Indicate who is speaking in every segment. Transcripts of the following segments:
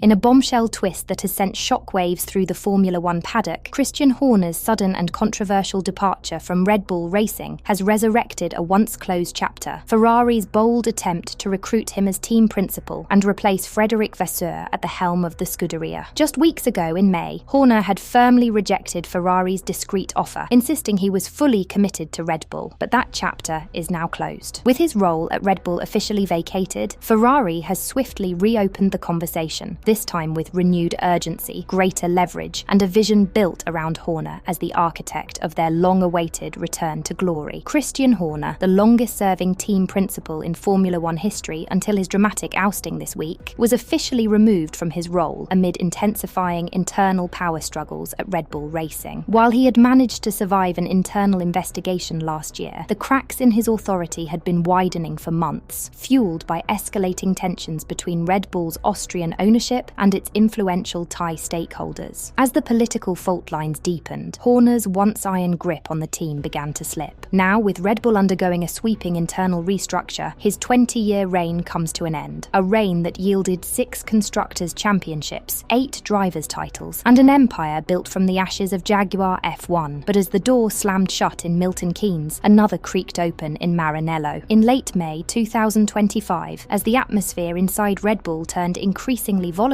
Speaker 1: In a bombshell twist that has sent shockwaves through the Formula One paddock, Christian Horner's sudden and controversial departure from Red Bull Racing has resurrected a once-closed chapter. Ferrari's bold attempt to recruit him as team principal and replace Frédéric Vasseur at the helm of the Scuderia. Just weeks ago, in May, Horner had firmly rejected Ferrari's discreet offer, insisting he was fully committed to Red Bull. But that chapter is now closed. With his role at Red Bull officially vacated, Ferrari has swiftly reopened the conversation, this time with renewed urgency, greater leverage, and a vision built around Horner as the architect of their long-awaited return to glory. Christian Horner, the longest-serving team principal in Formula One history until his dramatic ousting this week, was officially removed from his role amid intensifying internal power struggles at Red Bull Racing. While he had managed to survive an internal investigation last year, the cracks in his authority had been widening for months, fueled by escalating tensions between Red Bull's Austrian ownership and its influential Thai stakeholders. As the political fault lines deepened, Horner's once-iron grip on the team began to slip. Now, with Red Bull undergoing a sweeping internal restructure, his 20-year reign comes to an end. A reign that yielded 6 Constructors' Championships, 8 Drivers' titles, and an empire built from the ashes of Jaguar F1. But as the door slammed shut in Milton Keens, another creaked open in Maranello. In late May 2025, as the atmosphere inside Red Bull turned increasingly volatile,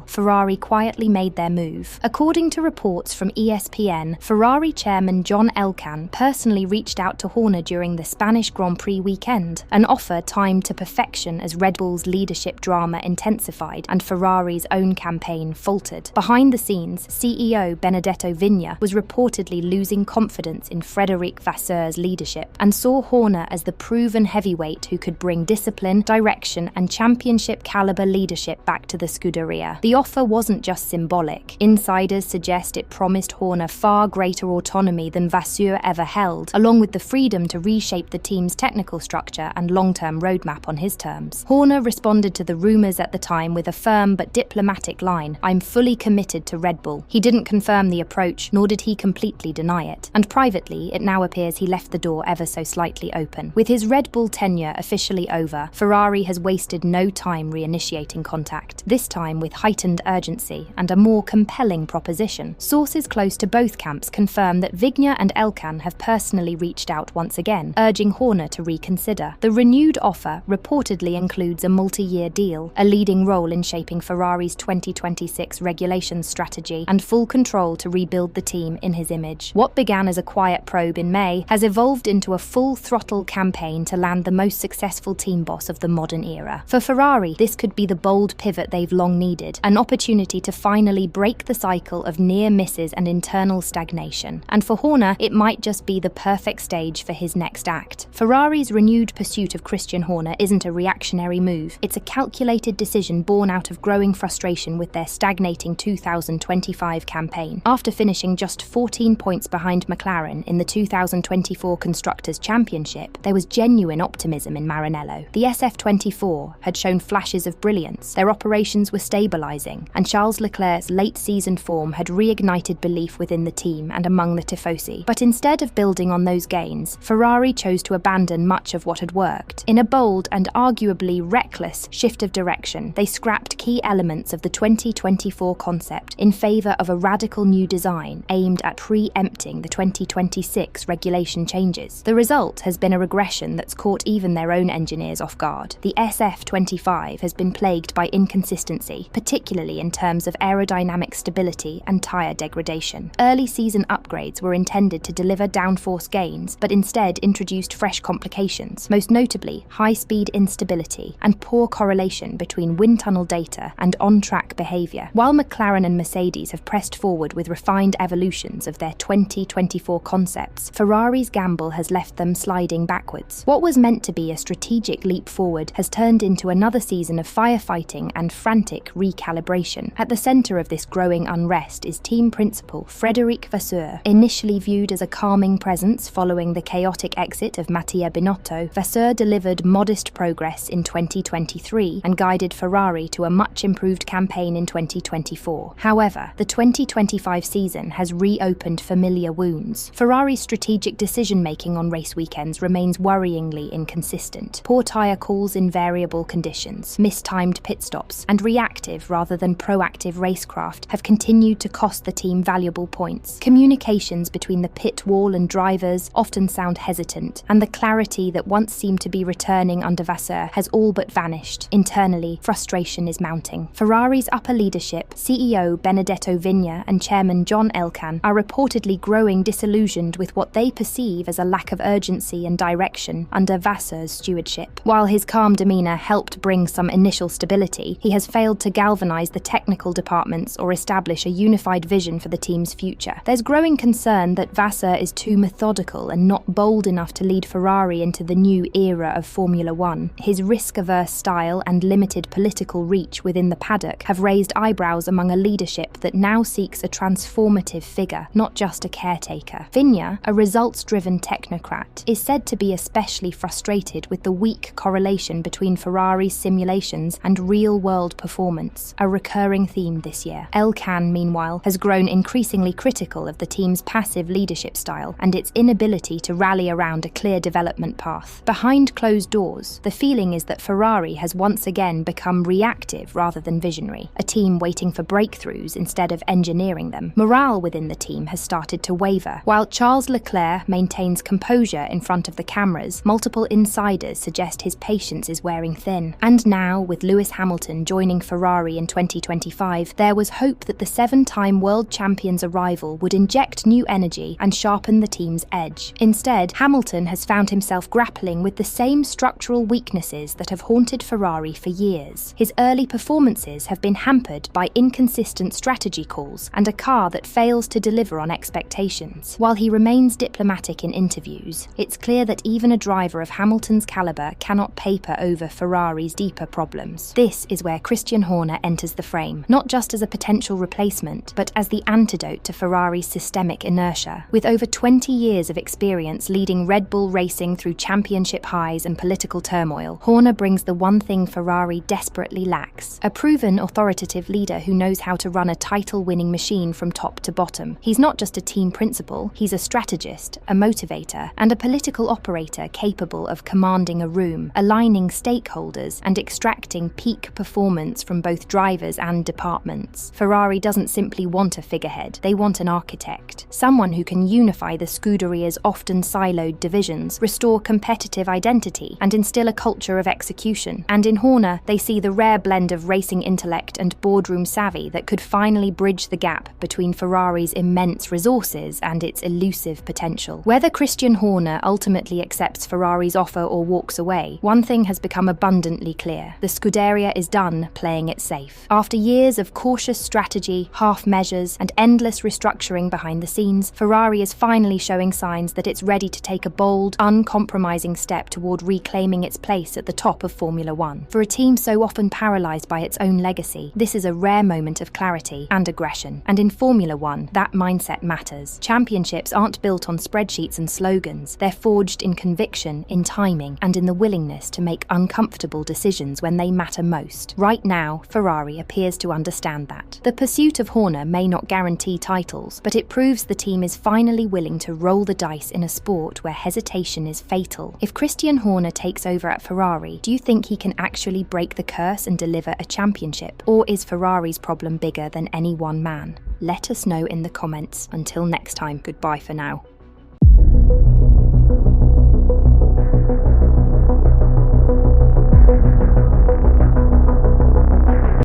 Speaker 1: Ferrari quietly made their move. According to reports from ESPN, Ferrari chairman John Elkann personally reached out to Horner during the Spanish Grand Prix weekend, an offer timed to perfection as Red Bull's leadership drama intensified and Ferrari's own campaign faltered. Behind the scenes, CEO Benedetto Vigna was reportedly losing confidence in Frédéric Vasseur's leadership and saw Horner as the proven heavyweight who could bring discipline, direction, and championship-caliber leadership back to the Scuderia. The offer wasn't just symbolic. Insiders suggest it promised Horner far greater autonomy than Vasseur ever held, along with the freedom to reshape the team's technical structure and long-term roadmap on his terms. Horner responded to the rumours at the time with a firm but diplomatic line: "I'm fully committed to Red Bull." He didn't confirm the approach, nor did he completely deny it. And privately, it now appears he left the door ever so slightly open. With his Red Bull tenure officially over, Ferrari has wasted no time reinitiating contact, this time with heightened urgency and a more compelling proposition. Sources close to both camps confirm that Vigna and Elkann have personally reached out once again, urging Horner to reconsider. The renewed offer reportedly includes a multi-year deal, a leading role in shaping Ferrari's 2026 regulations strategy, and full control to rebuild the team in his image. What began as a quiet probe in May has evolved into a full-throttle campaign to land the most successful team boss of the modern era. For Ferrari, this could be the bold pivot they've long needed, an opportunity to finally break the cycle of near misses and internal stagnation. And for Horner, it might just be the perfect stage for his next act. Ferrari's renewed pursuit of Christian Horner isn't a reactionary move. It's a calculated decision born out of growing frustration with their stagnating 2025 campaign. After finishing just 14 points behind McLaren in the 2024 Constructors' Championship, there was genuine optimism in Maranello. The SF24 had shown flashes of brilliance, their operations were stabilising, and Charles Leclerc's late-season form had reignited belief within the team and among the tifosi. But instead of building on those gains, Ferrari chose to abandon much of what had worked. In a bold and arguably reckless shift of direction, they scrapped key elements of the 2024 concept in favour of a radical new design aimed at pre-empting the 2026 regulation changes. The result has been a regression that's caught even their own engineers off guard. The SF25 has been plagued by inconsistency, particularly in terms of aerodynamic stability and tyre degradation. Early season upgrades were intended to deliver downforce gains, but instead introduced fresh complications, most notably high-speed instability and poor correlation between wind tunnel data and on-track behaviour. While McLaren and Mercedes have pressed forward with refined evolutions of their 2024 concepts, Ferrari's gamble has left them sliding backwards. What was meant to be a strategic leap forward has turned into another season of firefighting and frantic recalibration. At the centre of this growing unrest is team principal Frédéric Vasseur. Initially viewed as a calming presence following the chaotic exit of Mattia Binotto, Vasseur delivered modest progress in 2023 and guided Ferrari to a much-improved campaign in 2024. However, the 2025 season has reopened familiar wounds. Ferrari's strategic decision-making on race weekends remains worryingly inconsistent. Poor tyre calls in variable conditions, mistimed pit stops, and reactive reactive rather than proactive racecraft have continued to cost the team valuable points. Communications between the pit wall and drivers often sound hesitant, and the clarity that once seemed to be returning under Vasseur has all but vanished. Internally, frustration is mounting. Ferrari's upper leadership, CEO Benedetto Vigna and Chairman John Elkann, are reportedly growing disillusioned with what they perceive as a lack of urgency and direction under Vasseur's stewardship. While his calm demeanour helped bring some initial stability, he has failed to galvanise the technical departments or establish a unified vision for the team's future. There's growing concern that Vasseur is too methodical and not bold enough to lead Ferrari into the new era of Formula One. His risk-averse style and limited political reach within the paddock have raised eyebrows among a leadership that now seeks a transformative figure, not just a caretaker. Vigna, a results-driven technocrat, is said to be especially frustrated with the weak correlation between Ferrari's simulations and real-world performance, a recurring theme this year. Elkann, meanwhile, has grown increasingly critical of the team's passive leadership style and its inability to rally around a clear development path. Behind closed doors, the feeling is that Ferrari has once again become reactive rather than visionary, a team waiting for breakthroughs instead of engineering them. Morale within the team has started to waver. While Charles Leclerc maintains composure in front of the cameras, multiple insiders suggest his patience is wearing thin. And now, with Lewis Hamilton joining Ferrari in 2025, there was hope that the seven-time world champion's arrival would inject new energy and sharpen the team's edge. Instead, Hamilton has found himself grappling with the same structural weaknesses that have haunted Ferrari for years. His early performances have been hampered by inconsistent strategy calls and a car that fails to deliver on expectations. While he remains diplomatic in interviews, it's clear that even a driver of Hamilton's caliber cannot paper over Ferrari's deeper problems. This is where Christian Horner enters the frame, not just as a potential replacement, but as the antidote to Ferrari's systemic inertia. With over 20 years of experience leading Red Bull Racing through championship highs and political turmoil, Horner brings the one thing Ferrari desperately lacks: a proven authoritative leader who knows how to run a title-winning machine from top to bottom. He's not just a team principal, he's a strategist, a motivator, and a political operator capable of commanding a room, aligning stakeholders, and extracting peak performance from both drivers and departments. Ferrari doesn't simply want a figurehead, they want an architect, someone who can unify the Scuderia's often siloed divisions, restore competitive identity, and instill a culture of execution. And in Horner, they see the rare blend of racing intellect and boardroom savvy that could finally bridge the gap between Ferrari's immense resources and its elusive potential. Whether Christian Horner ultimately accepts Ferrari's offer or walks away, one thing has become abundantly clear: the Scuderia is done playing it safe. After years of cautious strategy, half measures, and endless restructuring behind the scenes, Ferrari is finally showing signs that it's ready to take a bold, uncompromising step toward reclaiming its place at the top of Formula One. For a team so often paralysed by its own legacy, this is a rare moment of clarity and aggression. And in Formula One, that mindset matters. Championships aren't built on spreadsheets and slogans. They're forged in conviction, in timing, and in the willingness to make uncomfortable decisions when they matter most. Right now, Ferrari appears to understand that. The pursuit of Horner may not guarantee titles, but it proves the team is finally willing to roll the dice in a sport where hesitation is fatal. If Christian Horner takes over at Ferrari, do you think he can actually break the curse and deliver a championship? Or is Ferrari's problem bigger than any one man? Let us know in the comments. Until next time, goodbye for now.